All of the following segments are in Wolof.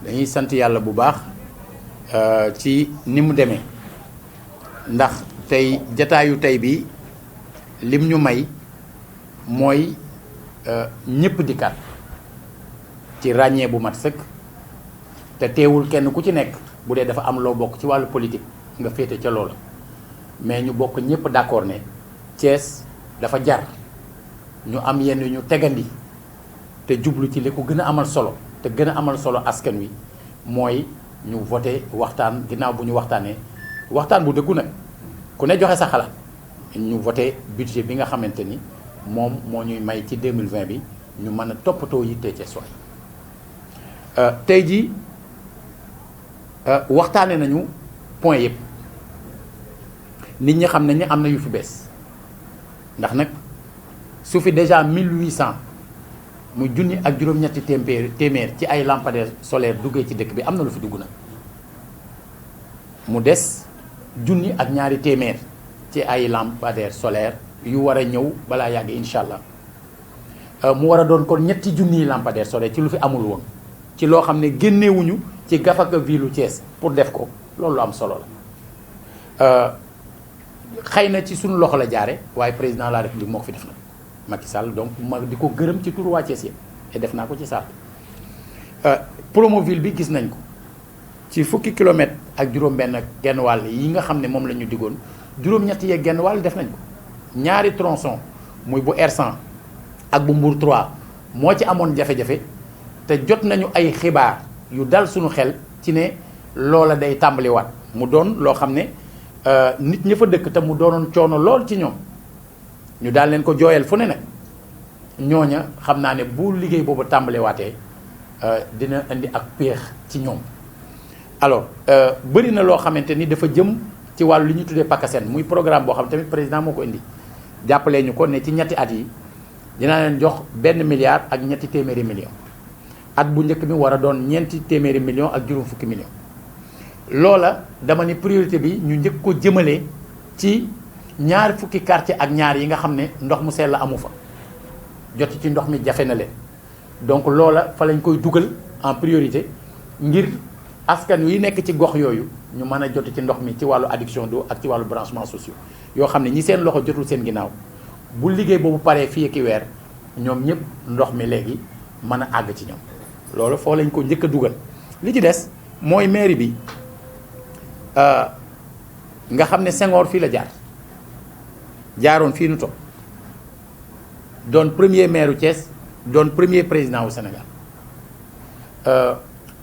dañuy sant yàlla bu baax ci ni mu demee ndax tey jataayu tey bi lim ñu may mooy ñëpp dikkaat ci ràññee bu mat sëkk te teewul kenn ku ci nekk bu dee dafa am loo bokk ci wàllu politique nga féete ca loola mais ñu bokk ñëpp d'accord ne Thiès dafa jar ñu am yenn ñu tegandi te jublu ci li ko gën a amal solo te gën a amal solo askan wi mooy ñu voté waxtaan ginnaaw bu ñu waxtaanee waxtaan bu dëggu nag ku ne joxe sa xalaat ñu voté budget bi nga xamante ni moom moo ñuy may ci 2020 bi ñu mën a toppatoo yitte Thiès waay tey jii waxtaane nañu point yëpp nit ñi xam nañ ne am na yu fi bees ndax nag su fi déjà 1800 mu junni ak juróom-ñetti téeméer ci ay lampadaires solaires duggee ci dëkk bi am na lu fi dugg na mu des junni ak ñaari téeméer ci ay lampadaires solaires yu war a ñëw balaa yàgg incha allah mu war a doon kon ñetti junniy lampadaires solaires ci lu fi amul woon ci loo xam ne génnewuñu ci gafaka ville Thiès pour def ko loolu lu am solo la xëy na ci suñu loxo la jaare waaye président de la république moo ko fi def na Macky Sall donc ma di ko gërëm ci turu waa Thiès yëpp te def naa ko ci salle Promoville bi gis nañ ko ci fukki kilomètres ak juróom-benn genn wàll yi nga xam ne moom la ñu diggoon juróom-ñetti yeeg genn wàll def nañ ko ñaari tronçon muy bu R100 ak bu Mbour 3 moo ci amoon jafe-jafe te jot nañu ay xibaar yu dal suñu xel ci ne loola day tàmbaliwaat mu doon loo xam ne nit ña fa dëkk te mu doonoon coono lool ci ñoom ñu daal leen ko jooyal fu ne nag ñooña xam naa ne bu liggéey boobu tàmbaliwaatee dina indi ak péex ci ñoom. alors bëri na loo xamante ni dafa jëm ci wàllu li ñu tuddee PACASEN muy programme boo xam tamit président moo ko indi jàppalee ñu ko ne ci ñetti at yi dinaa leen jox 1 milliard ak ñetti téeméeri millions at bu njëkk bi war a doon ñeenti téeméeri millions ak juróom fukki millions. loola dama ni priorité bi ñu njëkk ko jëmale ci ñaari fukki quartier ak ñaar yi nga xam ne ndox mu sell amu fa jot ci ndox mi jafe na leen donc loola fa lañ koy dugal en priorité ngir askan wi nekk ci gox yooyu ñu mën a jot ci ndox mi ci wàllu adduction d'eau ak ci wàllu branchement sociaux yoo xam ne ñi seen loxo jotul seen ginnaaw bu liggéey boobu paree fii ak weer ñoom ñëpp ndox mi léegi mën a àgg ci ñoom loolu foo lañ ko njëkk a dugal li ci des mooy mairie bi nga xam ne Senghor fii la jaaroon fii nu toog doon premier maire u Thiès doon premier président wu Sénégal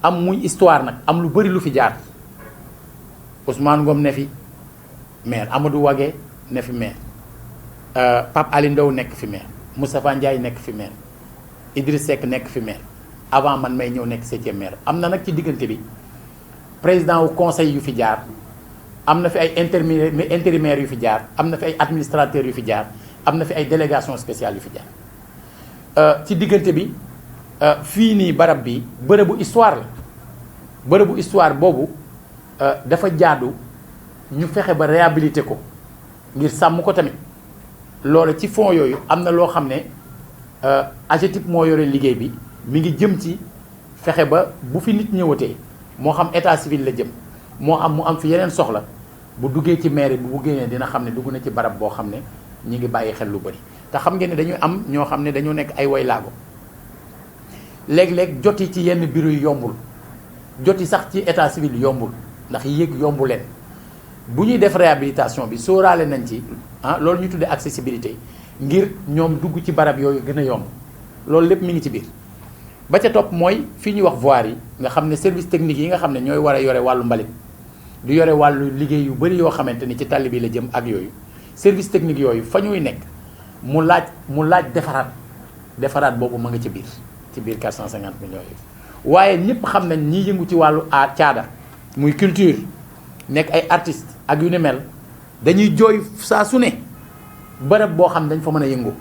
am muy histoire nag am lu bëri lu fi jaar Ousmane Ngom ne fi maire Amadou Wagué ne fi maire Pape Ali Ndaw nekk fi maire Moustapha Ndiaye nekk fi maire Idriss Seck nekk fi maire avant man may ñëw nekk 7e maire am na nag ci diggante bi président wu conseil yu fi jaar am na fi ay intérimaires yu fi jaar am na fi ay administrateurs yu fi jaar am na fi ay délégation spéciale yu fi jaar ci diggante bi fii nii barab bi bërëbu histoire la bërëbu histoire boobu dafa jaadu ñu fexe ba réhabiliter ko ngir sàmm ko tamit loolu ci fonds yooyu am na loo xam ne AGETIP moo yore liggéey bi mi ngi jëm ci fexe ba bu fi nit ñëwatee moo xam état civil la jëm moo am mu am fi yeneen soxla bu duggee ci mairie bi bu génnee dina xam ne dugg na ci barab boo xam ne ñi ngi bàyyi xel lu bëri te xam ngeen ne dañuy am ñoo xam ne dañoo nekk ay waylaago léeg-léeg joti ci yenn bureau yi yombul joti sax ci état civil yombul ndax yéeg yombu leen bu ñuy def réhabilitation bi sóoraale nañ ci loolu ñu tuddee accessibilité ngir ñoom dugg ci barab yooyu gën a yomb loolu lépp mi ngi ci biir ba ca topp mooy fii ñuy wax voirie yi nga xam ne service technique yi nga xam ne ñooy war a yore wàllu mbalit du yore wàllu liggéey yu bëri yoo xamante ni ci tali bi la jëm ak yooyu service technique yooyu fa ñuy nekk mu laaj defaraat boobu ma nga ci biir 450 millions yi waaye ñëpp xam nañ ñi yëngu ci wàllu caada muy culture nekk ay artistes ak yu ne mel dañuy jooy saa su ne bërëb boo xam dañ fa mën a yëngu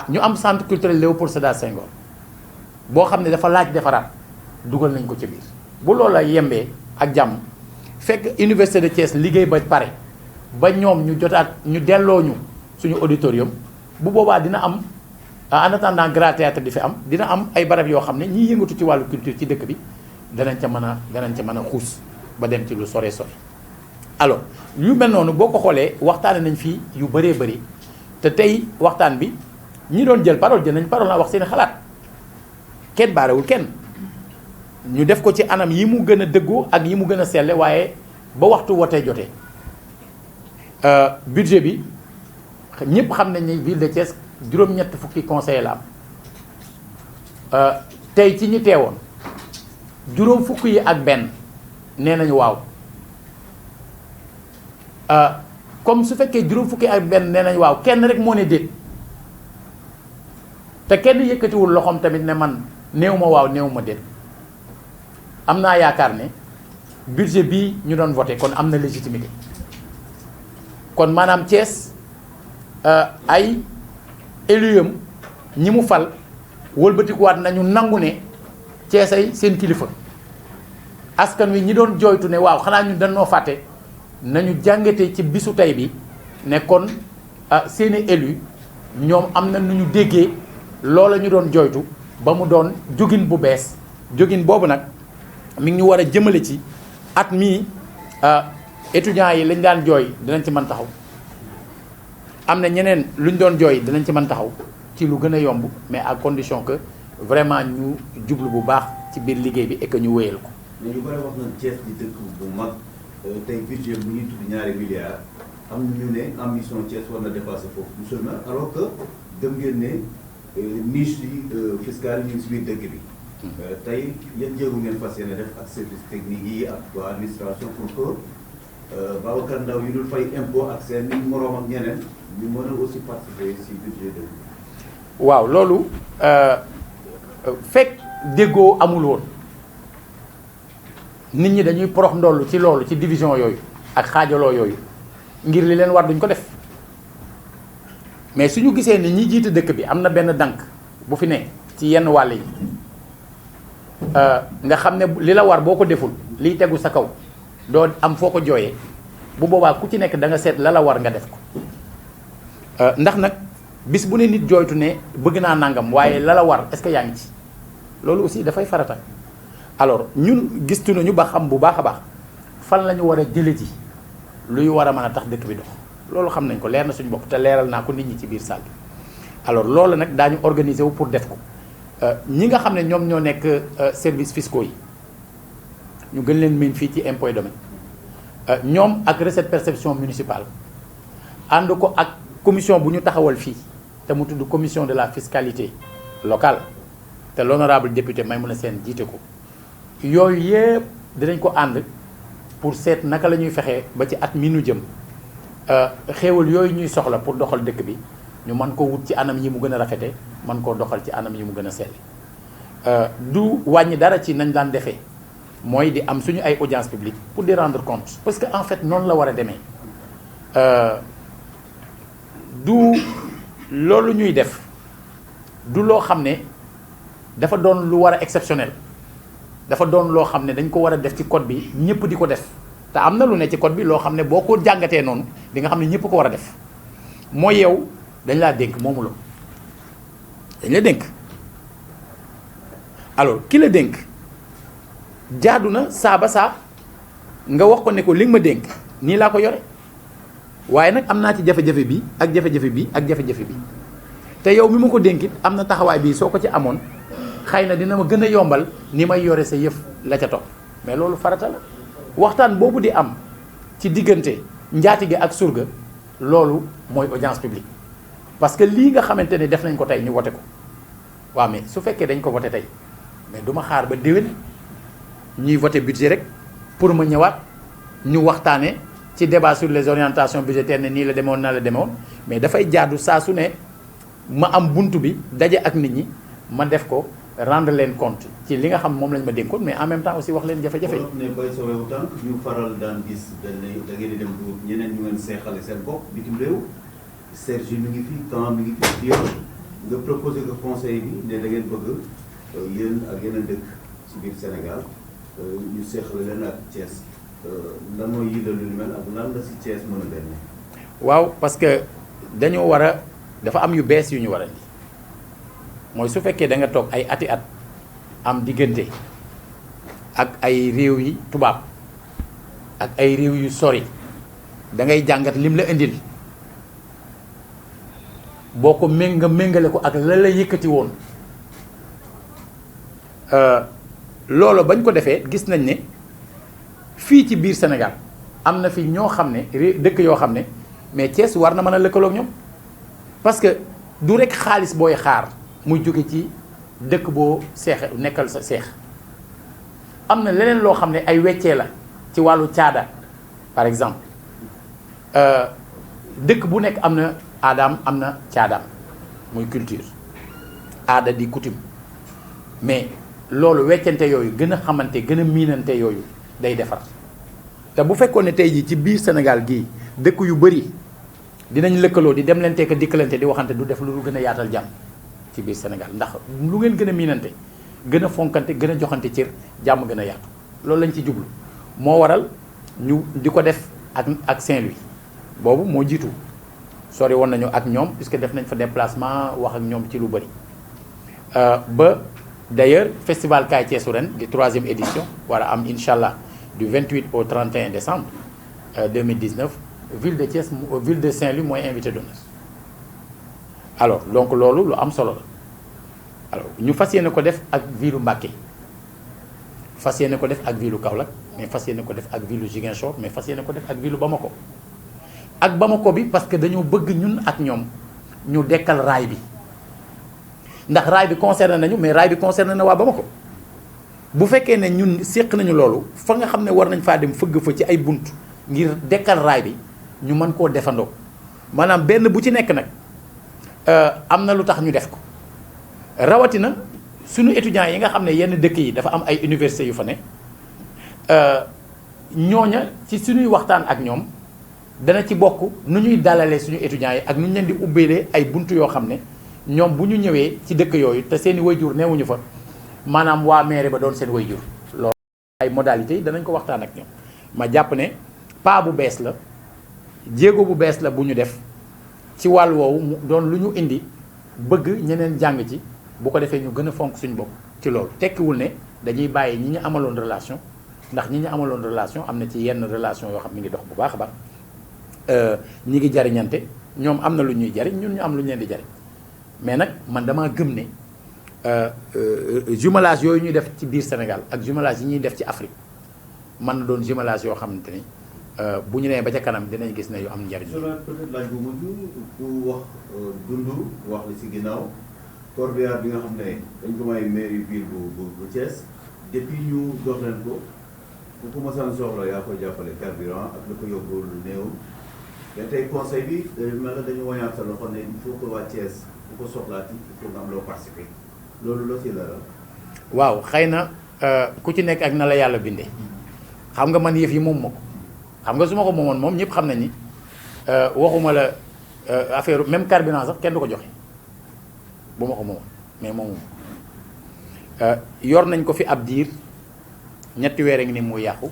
ñu am centre culturel Léopold Sédar Senghor boo xam ne dafa laaj defaraat dugal nañ ko ci biir bu loola yembee ak jàmm fekk université de Thiès liggéey ba pare ba ñoom ñu jotaat ñu delloo ñu suñu auditorium bu boobaa dina am en attendant grand théâtre di fi am dina am ay barab yoo xam ne ñiy yëngatu ci wàllu culture ci dëkk bi danañ ca mën a xuus ba dem ci lu sore sore. alors yu mel noonu boo ko xoolee waxtaane nañ fii yu bëree bëri te tey waxtaan bi ñi doon jël parole jël nañ parole naa wax seen xalaat kenn baarewul kenn ñu def ko ci anam yi mu gën a dëggoo ak yi mu gën a selle waaye ba waxtu wotee jotee budget bi ñëpp xam nañ ne ville de Thiès juróom-ñett fukki conseiller la am tey ci ñi teewoon juróom fukk yi ak benn nee nañu waaw comme su fekkee juróom fukki ak benn nee nañu waaw kenn rek moo ne déet te kenn yëkkatiwul loxoom tamit ne man néew ma waaw néew ma déet am naa yaakaar ne budget bii ñu doon voté kon am na légitimité kon maanaam Thiès ay éluyam ñi mu fal wëlbatikuwaat nañu nangu ne Thiès ay seen kilifa askan wi ñi doon jooytu ne waaw xanaa ñun dañoo fàtte nañu jàngate ci bisu tey bi ne kon seeni élu ñoom am na nu ñu déggee loola ñu doon jooytu ba mu doon jógin bu bees jógin boobu nag mi ngi ñu war a jëmale ci at mii étudiants yi lañ daan jooy dinañ ci mën taxaw am na ñeneen luñ doon jooy dinañ ci mën taxaw ci lu gën a yomb mais à condition que vraiment ñu jublu bu baax ci biir liggéey bi et que ñu wéyal ko. mais ñu bëri wax nañ Thiès di dëkk bu mag tey budget bu ñuy tudd ñaari milliards am ñu ne ambition Thiès war na dépasser foofu monsieur le maire alors que dem ngeen ne niche yi fiscale yi ñu ngi si biir dëkk bi. tey yan jéego ngeen fas yéene def ak service technique yi ak waa administration pour que Babacar Ndaw yu dul fay impôt ak seen moroom ak ñeneen ñu mën a aussi participer si budget de. waaw loolu fekk déggoo amul woon nit ñi dañuy porox ndollu ci loolu ci division yooyu ak xaajaloo yooyu ngir li leen war duñ ko def mais suñu gisee ni ñi jiite dëkk bi am na benn dànk bu fi ne ci yenn wàll yi nga xam ne li la war boo ko deful liy tegu sa kaw doo am foo ko jooyee bu boobaa ku ci nekk da nga seet la la war nga def ko ndax nag bis bu ne nit jooytu ne bëgg naa nangam waaye la la war est-ce que yaa ngi ci loolu aussi dafay farata alors ñun gistu nañu ba xam bu baax a baax fan la ñu war a jële ji luy war a mën a tax dëkk bi dox loolu xam nañ ko leer na suñu bopp te leeral naa ko nit ñi ci biir salle bi alors loolu nag daañu organiser wu pour def ko ñi nga xam ne ñoom ñoo nekk services fiscaux yi ñu gën leen miin fii ci impôt domaine ñoom ak recette perception municipale ànd ko ak commission bu ñu taxawal fii te mu tudd commission de la fiscalité locale te l'honorable député Maïmouna Sène jiite ko yooyu yëpp dinañ ko ànd pour seet naka la ñuy fexee ba ci at mi nu jëm xéewal yooyu ñuy soxla pour doxal dëkk bi ñu mën ko wut ci anam yi mu gën a rafete mën koo doxal ci anam yi mu gën a selle du wàññi dara ci nañ daan defee mooy di am suñu ay audience publique pour di rendre compte parce que en fait noonu la war a demee du loolu ñuy def du loo xam ne dafa doon lu war a exceptionnel dafa doon loo xam ne dañ ko war a def ci code bi ñëpp di ko def te am na lu ne ci code bi loo xam ne boo ko jàngatee noonu di nga xam ne ñëpp ko war a def mooy yow dañ laa dénk moomuloo dañ la dénk alors ki la dénk jaadu na saa ba saa nga wax ko ne ko li nga ma dénk nii laa ko yore waaye nag am naa ci jafe-jafe bi ak jafe-jafe bi ak jafe-jafe bi te yow mi ma ko dénkit am na taxawaay bii soo ko ci amoon xëy na dina ma gën a yombal ni may yore sa yëf la ca topp mais loolu farata la waxtaan boobu di am ci diggante njaatige ak surga loolu mooy audience publique parce que lii nga xamante ne def nañ ko tey ñu wote ko waaw mais su fekkee dañ ko wote tey mais du ma xaar ba déwén ñuy voté budget rek pour ma ñëwaat ñu waxtaane ci débat sur les orientations budgétaires ne nii la demewoon na la demewoon mais dafay jaadu saa su ne ma am buntu bi daje ak nit ñi ma def ko rendre leen compte ci li nga xam moom lañ ma dénkoon mais en même temps aussi wax leen jafe-jafe yi. ne bay sowewu tànk ñu faral daan gis da ngeen di dem du ñeneen ñu ngeen seexale seen bopp bitim réew Serge mi ngi fi Camp mi ngi fi yow nga proposé que conseil bi ne da ngeen bëgg yéen ak yeneen dëkk ci biir Sénégal ñu seexale leen ak Thiès lan mooy yittal lu mel ak lan la si Thiès mën a demee. waaw parce que dañoo war a dafa am yu bees yu ñu war a indi mooy su fekkee da nga toog ay ati at am diggante ak ay réew yi tubaab ak ay réew yu sori da ngay jàngat lim la indil boo ko méngale ko ak la la yëkkati woon loolu bañ ko defee gis nañ ne fii ci biir Sénégal am na fi ñoo xam ne dëkk yoo xam ne mais Thiès war na mën a lëkkaloog ñoom parce que du rek xaalis booy xaar muy jóge ci dëkk boo seexe nekkal sa seex am na leneen loo xam ne ay weccee la ci wàllu caada par exemple dëkk bu nekk am na aadaam am na caadaam muy culture aada di coutume mais loolu weccante yooyu gën a xamante gën a miinante yooyu day defar te bu fekkoon ne tey jii ci biir Sénégal gii dëkk yu bëri dinañ lëkkaloo di dem leen ko dikkalante di waxante du def lu gën a yaatal jàmm ci biir Sénégal ndax lu ngeen gën a miinante gën a fonkante gën a joxante cër jàmm gën a yaatu loolu lañ ci jublu moo waral ñu di ko def ak Saint-Louis boobu moo jiitu sori woon nañu ak ñoom puisque def nañ fa déplacement wax ak ñoom ci lu bëri ba d'ailleurs festival Kaay Thiès ren di 3e édition war a am incha allah du 28 au 31 décembre 2019 ville de Thiès ville de Saint-Louis mooy invité d'honneur alors donc loolu lu am solo la alors ñu fas yéene ko def ak ville Mbacké fas yéene ko def ak ville Kaolack mais fas yéene ko def ak ville Ziguinchor mais fas yéene ko def ak ville Bamako ak Bamako bi parce que dañoo bëgg ñun ak ñoom ñu dekkal raay bi ndax raay bi concerné nañu mais raay bi concerné na waa Bamako bu fekkee ne ñun séq nañu loolu fa nga xam ne war nañ faa dem fëgg fa ci ay bunt ngir dekkal raay bi ñu mën koo defandoo maanaam benn bu ci nekk nag am na lu tax ñu def ko rawatina suñu étudiants yi nga xam ne yenn dëkk yi dafa am ay universités yu fa ne ñooña ci suñuy waxtaan ak ñoom dana ci bokk nu ñuy dalalee suñu étudiants yi ak nu ñu leen di ubbeelee ay bunt yoo xam ne ñoom bu ñu ñëwee ci dëkk yooyu te seeni wayjur neewuñu fa maanaam waa mairie ba doon seen wayjur loolu ay modalités yi danañ ko waxtaan ak ñoom ma jàpp ne pas bu bees la jéego bu bees la bu ñu def ci wàll woowu mu doon lu ñu indi bëgg ñeneen jàng ci bu ko defee ñu gën a fonk suñu bopp ci loolu tekkiwul ne dañuy bàyyi ñi ñu amaloon relation ndax ñi ñu amaloon relation am na ci yenn relation yoo xam mi ngi dox bu baax a baax ñi ngi jariñante ñoom am na lu ñuy jariñ ñun ñu am lu ñu leen di jariñ mais nag man damaa gëm ne jumelage yooyu ñuy def ci biir Sénégal ak jumelage yi ñuy def ci Afrique mën na doon jumelage yoo xamante ni bu ñu nee ba ca kanam dinañ gis ne yu am njariñ. peut-être laaj bu mujj ku wax dund wax li si ginnaaw corbillard bi nga xam ne dañ ko may mairie ville bu Thiès depuis ñu dox leen ko bu ko mosaan soxla yaa koy jàppale carburant ak lu ko yóbbu lu néew mais tey conseil bi mel na dañu woñaat sa loxo ne il faut que waa Thiès bu ko soxlaati il faut nga am loo participer loolu loo si leeral. waaw xëy na ku ci nekk ak na la yàlla bindee xam nga man yëf yi moom ma ko xam nga su ma ko moomoon moom ñëpp xam nañ ni waxuma la affaire même carburant sax kenn du ko joxe bu ma ko moomoon mais moomu yor nañ ko fi ab diir ñetti weer a ngi ni mu yàqu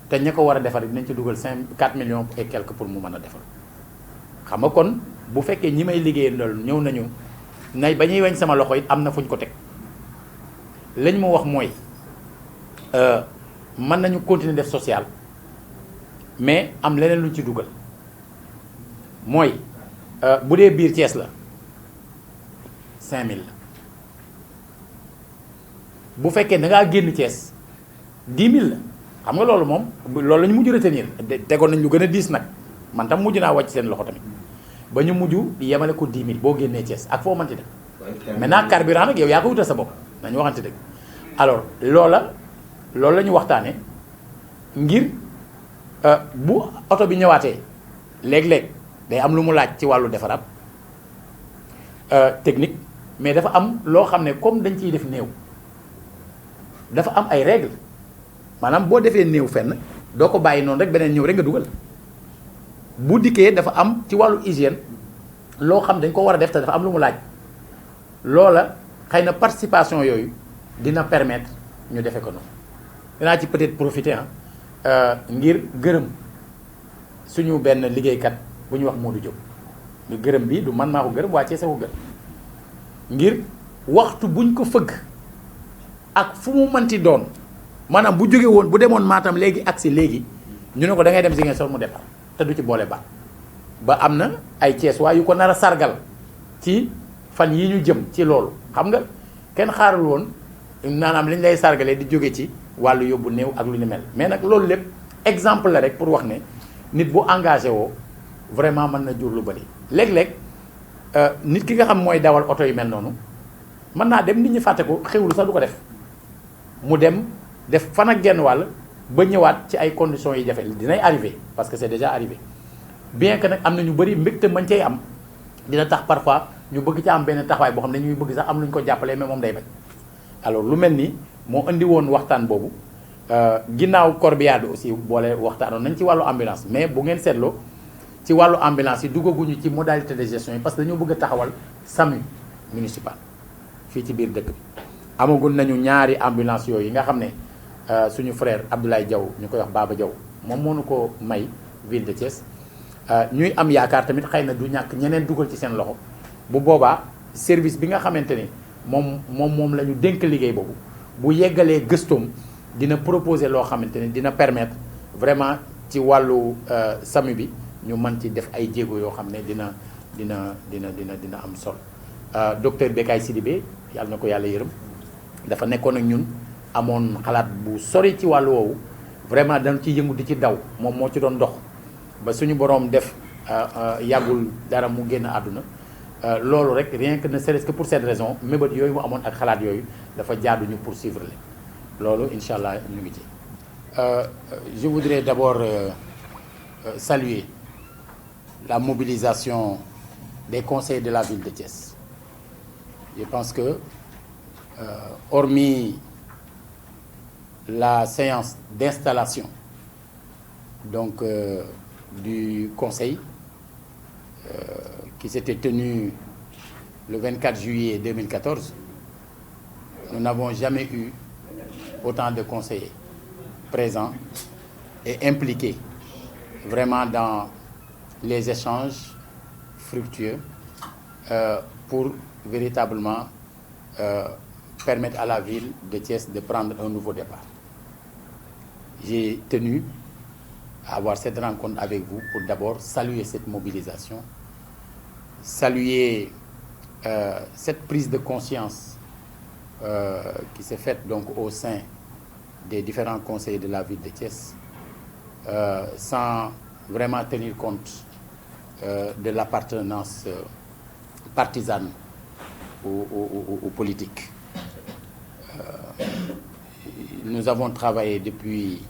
te ña ko war a defar dinañ ci dugal 4 millions et quelque pour mu mën a defar xam nga kon bu fekkee ñi may liggéeyee loolu ñëw nañu nay ba ñuy weñ sama loxo it am na fu ñu ko teg lañ ma wax mooy mën nañu continuer def social mais am leneen luñ ci dugal mooy bu dee biir Thiès la 5000 la bu fekkee da ngaa génn Thiès 10 000 la xam nga loolu moom loolu la ñu mujj retenir tegoon nañ lu gën a diis nag man tam mujj naa wàcc seen loxo tamit ba ñu mujj yemale ko 10 000 boo génnee Thiès ak foo mënti def maintenant carburant nag yow yaa ko wutal sa bopp nañu waxante dëgg alors loolu la ñu waxtaane ngir bu oto bi ñëwaatee léeg-léeg day am lu mu laaj ci wàllu defaraat technique mais dafa am loo xam ne comme dañ ciy def néew dafa am ay règles maanaam boo defee néew fenn doo ko bàyyi noonu rek beneen ñëw rek nga dugal bu dikkee dafa am ci wàllu hygiène loo xam dañ ko war a def te dafa am lu mu laaj loola xëy na participation yooyu dina permettre ñu defe ko noonu dinaa ci peut-être profiter ngir gërëm suñu benn liggéeykat bu ñuy wax Modou Diop lu gërëm bi du man maa ko gërëm waa Thiès ko gërëm ngir waxtu buñ ko fëgg ak fu mu mënti doon maanaam bu jóge woon bu demoon Matam léegi agsi léegi ñu ne ko da ngay dem Ziguinchor mu départ te du ci boole baat ba am na ay Thiès waa yu ko nar a sargal ci fan yi ñu jëm ci loolu xam nga kenn xaarul woon maanaam li ñu lay sargalee di jóge ci wàllu yóbbu néew ak lu ni mel mais nag loolu lépp exemple la rek pour wax ne nit bu engagé woo vraiment mën na jur lu bëri léeg-léeg nit ki nga xam mooy dawal oto yu mel noonu mën naa dem nit ñi fàtte ko xewlu sax du ko def mu dem def fan ak genn wàll ba ñëwaat ci ay conditions yi jafe dinay arrivé parce que c'est déjà arrivé bien que nag am na ñu bëri mbégte mañ cay am dina tax parfois ñu bëgg ci am benn taxawaay boo xam ne ñuy bëgg sax am lu ñu ko jàppalee mais moom day bañ alors lu mel ni moo indi woon waxtaan boobu ginnaaw corbillard bi aussi boole waxtaanoon nañ ci wàllu ambulance mais bu ngeen seetloo ci wàllu ambulance yi duggaguñu ci modalité de gestion yi parce que dañoo bëgg a taxawal SAMU municipal fii ci biir dëkk bi amagul nañu ñaari ambulance yooyu yi nga xam ne suñu frère Abdoulaye Diaw ñu koy wax Baba Diaw moom moo nu ko may ville de Thiès ñuy am yaakaar tamit xëy na du ñàkk ñeneen dugal ci seen loxo bu boobaa service bi nga xamante ni moom la ñu dénk liggéey boobu bu yeggalee gëstoom dina proposer loo xamante ni dina permettre vraiment ci wàllu SAMU bi ñu mën ci def ay jéego yoo xam ne dina am solo docteur Bekay Sidibé yàlla na ko yàlla yërëm dafa nekkoon ak ñun amoon xalaat bu sori ci wàllu woowu vraiment dañ ci yëngu di ci daw moom moo ci doon dox ba suñu boroom def yàggul dara mu génn àdduna loolu rek rien que ne serait-ce que pour cette raison mébét yooyu mu amoon ak xalaat yooyu dafa jaadu ñu poursuivre le loolu incha allah ñu ngi ci. Je voudrais d'abord saluer la mobilisation des conseils de la ville de Thiès. Je pense que hormis la séance d'installation donc du conseil qui s'était tenue le 24 juillet 2014, nous n'avons jamais eu autant de conseillers présents et impliqués vraiment dans les échanges fructueux pour véritablement permettre à la ville de Thiès de prendre un nouveau départ. J'ai tenu à avoir cette rencontre avec vous pour d'abord saluer cette mobilisation, saluer cette prise de conscience qui s'est faite donc au sein des différents conseils de la ville de Thiès, sans vraiment tenir compte de l'appartenance partisane ou politique. Nous avons travaillé depuis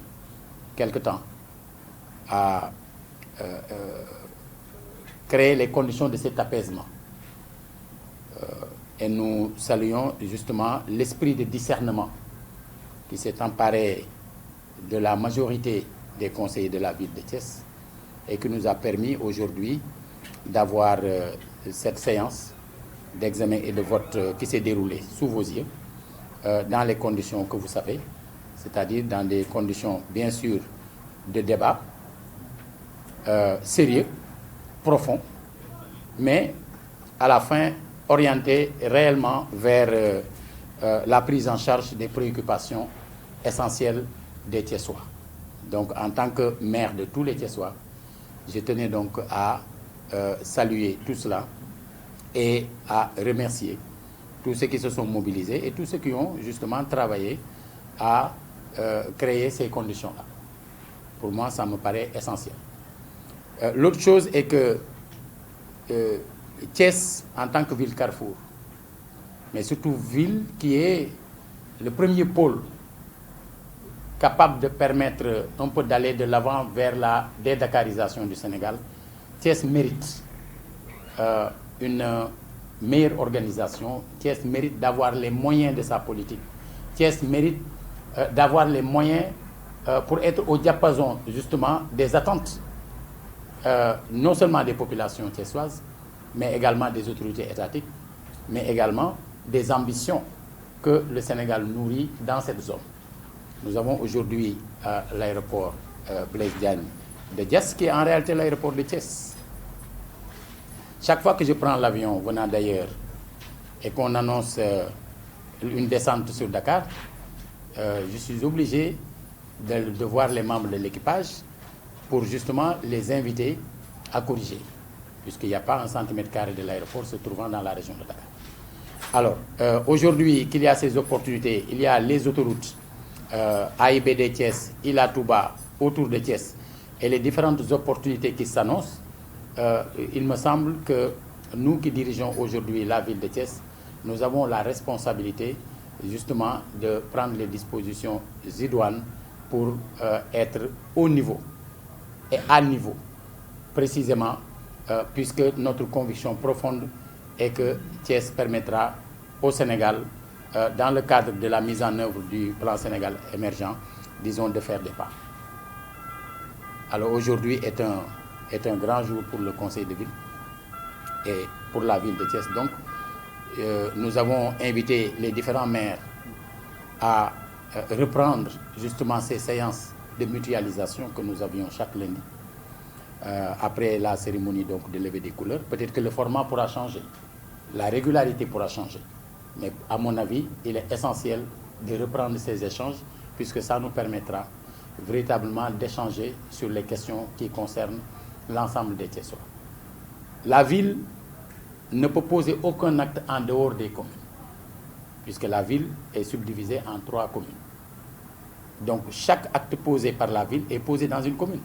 quelque temps à créer les conditions de cet apaisement. Et nous saluons justement l'esprit de discernement qui s'est emparé de la majorité des conseillers de la ville de Thiès et qui nous a permis aujourd'hui d'avoir cette séance d'examen et de vote qui s'est déroulée sous vos yeux dans les conditions que vous savez, c'est-à-dire dans des conditions bien sûr de débat sérieux, profond, mais à la fin orienté réellement vers la prise en charge des préoccupations essentielles des Thiessois. Donc en tant que maire de tous les Thiessois, je tenais donc à saluer tout cela et à remercier tous ceux qui se sont mobilisés et tous ceux qui ont justement travaillé à créer ces conditions-là. Pour moi, ça me paraît essentiel. L'autre chose est que Thiès, en tant que ville carrefour, mais surtout ville qui est le premier pôle capable de permettre un peu d'aller de l'avant vers la dédakarisation du Sénégal, Thiès mérite une meilleure organisation. Thiès mérite d'avoir les moyens de sa politique. Thiès mérite d'avoir les moyens pour être au diapason justement des attentes non seulement des populations thiessoises, mais également des autorités étatiques, mais également des ambitions que le Sénégal nourrit dans cette zone. Nous avons aujourd'hui l'aéroport Blaise Diagne de Diass, qui est en réalité l'aéroport de Thiès. Chaque fois que je prends l'avion venant d'ailleurs et qu'on annonce une descente sur Dakar, je suis obligé de voir les membres de l'équipage pour justement les inviter à corriger, puisqu'il n'y a pas un centimètre carré de l'aéroport se trouvant dans la région de Dakar. Alors, aujourd'hui, qu'il y a ces opportunités, il y a les autoroutes AIBD Thiès, Ila Touba, autour de Thiès, et les différentes opportunités qui s'annoncent. Il me semble que nous qui dirigeons aujourd'hui la ville de Thiès, nous avons la responsabilité justement de prendre les dispositions idoines pour être au niveau et à niveau, précisément, puisque notre conviction profonde est que Thiès permettra au Sénégal, dans le cadre de la mise en œuvre du plan Sénégal émergent, disons, de faire des pas. Alors aujourd'hui est un grand jour pour le conseil de ville et pour la ville de Thiès. Donc, nous avons invité les différents maires à reprendre justement ces séances de mutualisation que nous avions chaque lundi après la cérémonie donc, de levée des couleurs. Peut-être que le format pourra changer, la régularité pourra changer. Mais à mon avis, il est essentiel de reprendre ces échanges puisque ça nous permettra véritablement d'échanger sur les questions qui concernent l'ensemble des Thiessois. La ville ne peut poser aucun acte en dehors des communes, puisque la ville est subdivisée en 3 communes. Donc chaque acte posé par la ville est posé dans une commune.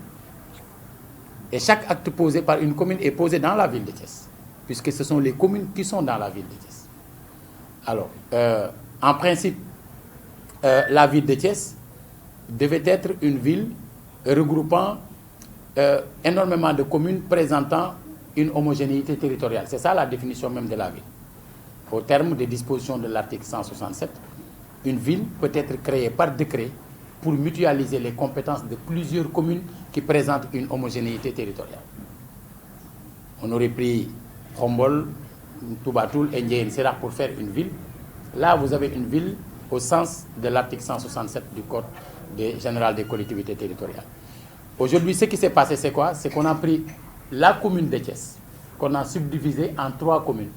Et chaque acte posé par une commune est posé dans la ville de Thiès, puisque ce sont les communes qui sont dans la ville de Thiès. Alors, en principe, la ville de Thiès devait être une ville regroupant énormément de communes présentant une homogénéité territoriale. C'est ça la définition même de la ville. Au terme des dispositions de l'article 167, une ville peut être créée par décret pour mutualiser les compétences de plusieurs communes qui présentent une homogénéité territoriale. On aurait pris Khombol, Toubatoul et Ndiéyène Sirakh pour faire une ville. Là, vous avez une ville au sens de l'article 167 du Code général des collectivités territoriales. Aujourd'hui, ce qui s'est passé, c'est quoi? C'est qu'on a pris la commune de Thiès, qu'on a subdivisée en 3 communes.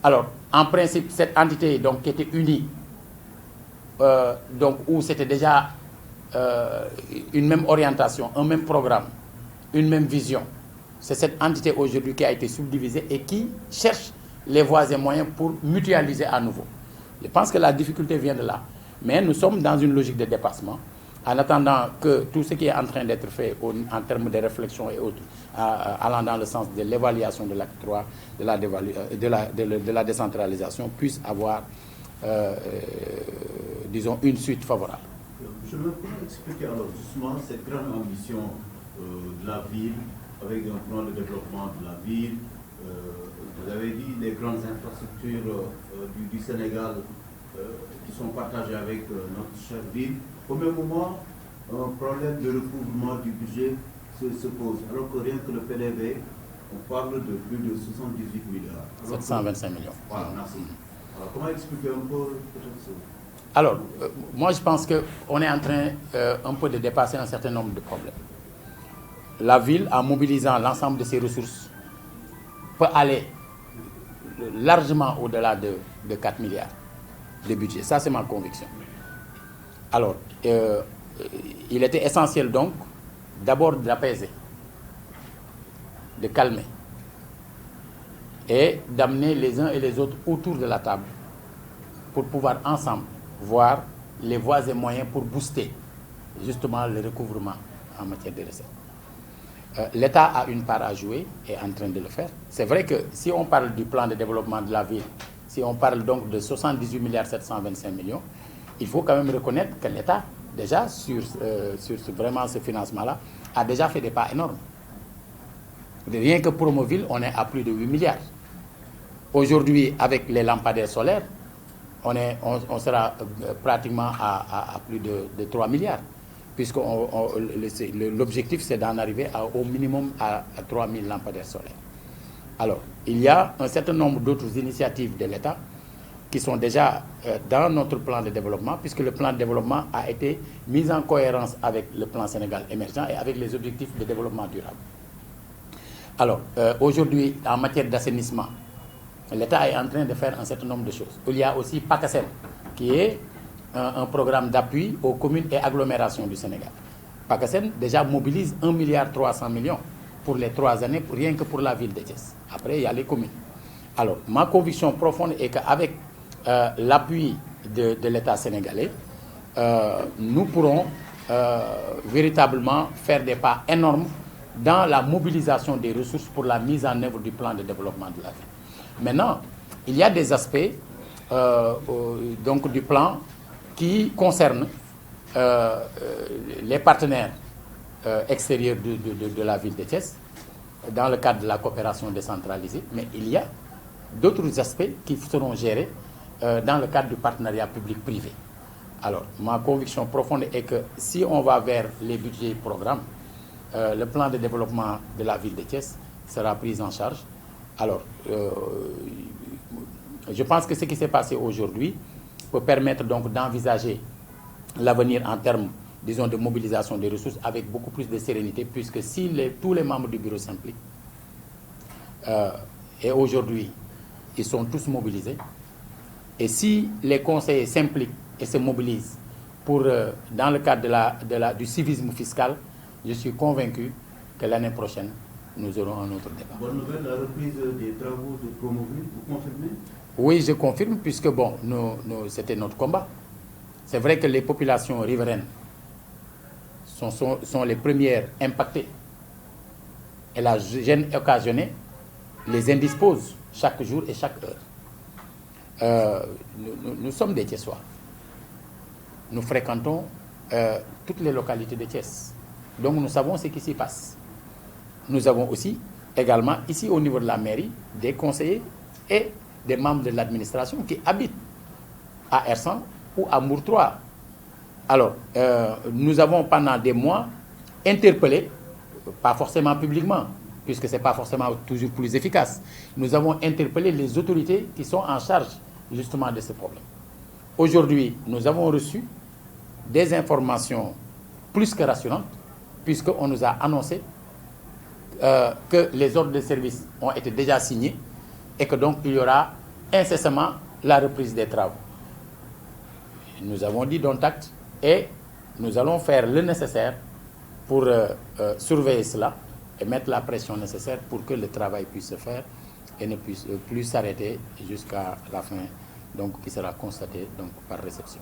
Alors, en principe, cette entité donc, qui était unie, donc, où c'était déjà une même orientation, un même programme, une même vision, c'est cette entité aujourd'hui qui a été subdivisée et qui cherche les voies et moyens pour mutualiser à nouveau. Je pense que la difficulté vient de là. Mais nous sommes dans une logique de dépassement, en attendant que tout ce qui est en train d'être fait en termes de réflexion et autres, allant dans le sens de l'évaluation de l'acte 3, de la décentralisation, puisse avoir, disons, une suite favorable. Je veux expliquer alors justement cette grande ambition de la ville, avec un plan de développement de la ville. Vous avez dit les grandes infrastructures du Sénégal qui sont partagées avec notre chère ville. Au même moment, un problème de recouvrement du budget se pose. Alors que rien que le PDB, on parle de plus de 78 milliards. 725 millions. Voilà, merci. Alors, comment expliquer un peu peut-être ça? Alors, moi je pense qu'on est en train un peu de dépasser un certain nombre de problèmes. La ville, en mobilisant l'ensemble de ses ressources, peut aller largement au-delà de 4 milliards de budget. Ça, c'est ma conviction. Alors, il était essentiel donc d'abord d'apaiser, de calmer et d'amener les uns et les autres autour de la table pour pouvoir ensemble voir les voies et moyens pour booster justement le recouvrement en matière de recettes. L'État a une part à jouer et est en train de le faire. C'est vrai que si on parle du plan de développement de la ville, si on parle donc de 78 milliards 725 millions, il faut quand même reconnaître que l'État, déjà, sur vraiment ce financement-là, a déjà fait des pas énormes. Rien que Promoville, on est à plus de 8 milliards. Aujourd'hui, avec les lampadaires solaires, on sera pratiquement à plus de 3 milliards. Puisque l'objectif, c'est d'en arriver au minimum à 3 000 lampadaires solaires. Alors, il y a un certain nombre d'autres initiatives de l'État qui sont déjà dans notre plan de développement, puisque le plan de développement a été mis en cohérence avec le plan Sénégal émergent et avec les objectifs de développement durable. Alors, aujourd'hui, en matière d'assainissement, l'État est en train de faire un certain nombre de choses. Il y a aussi PACASEN, qui est un programme d'appui aux communes et agglomérations du Sénégal. PACASEN déjà mobilise 1,3 milliard pour les 3 années, rien que pour la ville de Thiès. Après, il y a les communes. Alors, ma conviction profonde est qu'avec l'appui de l'État sénégalais, nous pourrons véritablement faire des pas énormes dans la mobilisation des ressources pour la mise en œuvre du plan de développement de la ville. Maintenant, il y a des aspects donc du plan qui concernent les partenaires extérieurs de la ville de Thiès dans le cadre de la coopération décentralisée, mais il y a d'autres aspects qui seront gérés dans le cadre du partenariat public-privé. Alors, ma conviction profonde est que si on va vers les budgets et programmes, le plan de développement de la ville de Thiès sera pris en charge. Alors, je pense que ce qui s'est passé aujourd'hui peut permettre donc d'envisager l'avenir en termes, disons, de mobilisation des ressources avec beaucoup plus de sérénité, puisque si tous les membres du bureau s'impliquent, et aujourd'hui, ils sont tous mobilisés, et si les conseillers s'impliquent et se mobilisent pour, dans le cadre du civisme fiscal, je suis convaincu que l'année prochaine, nous aurons un autre débat. Bonne nouvelle, la reprise des travaux de Promoville, vous confirmez? Oui, je confirme, puisque bon, c'était notre combat. C'est vrai que les populations riveraines sont les premières impactées. Et la gêne occasionnée les indispose chaque jour et chaque heure. Nous sommes des Thiessois. Nous fréquentons toutes les localités de Thiès. Donc nous savons ce qui s'y passe. Nous avons aussi également ici au niveau de la mairie des conseillers et des membres de l'administration qui habitent à Ersan ou à Mbour 3. Alors, nous avons pendant des mois interpellé, pas forcément publiquement, puisque ce n'est pas forcément toujours plus efficace, nous avons interpellé les autorités qui sont en charge justement de ce problème. Aujourd'hui, nous avons reçu des informations plus que rassurantes, puisqu'on nous a annoncé que les ordres de service ont été déjà signés et que donc il y aura incessamment la reprise des travaux. Nous avons dit dont acte et nous allons faire le nécessaire pour surveiller cela et mettre la pression nécessaire pour que le travail puisse se faire et ne puisse plus s'arrêter jusqu'à la fin, donc qui sera constatée donc par réception.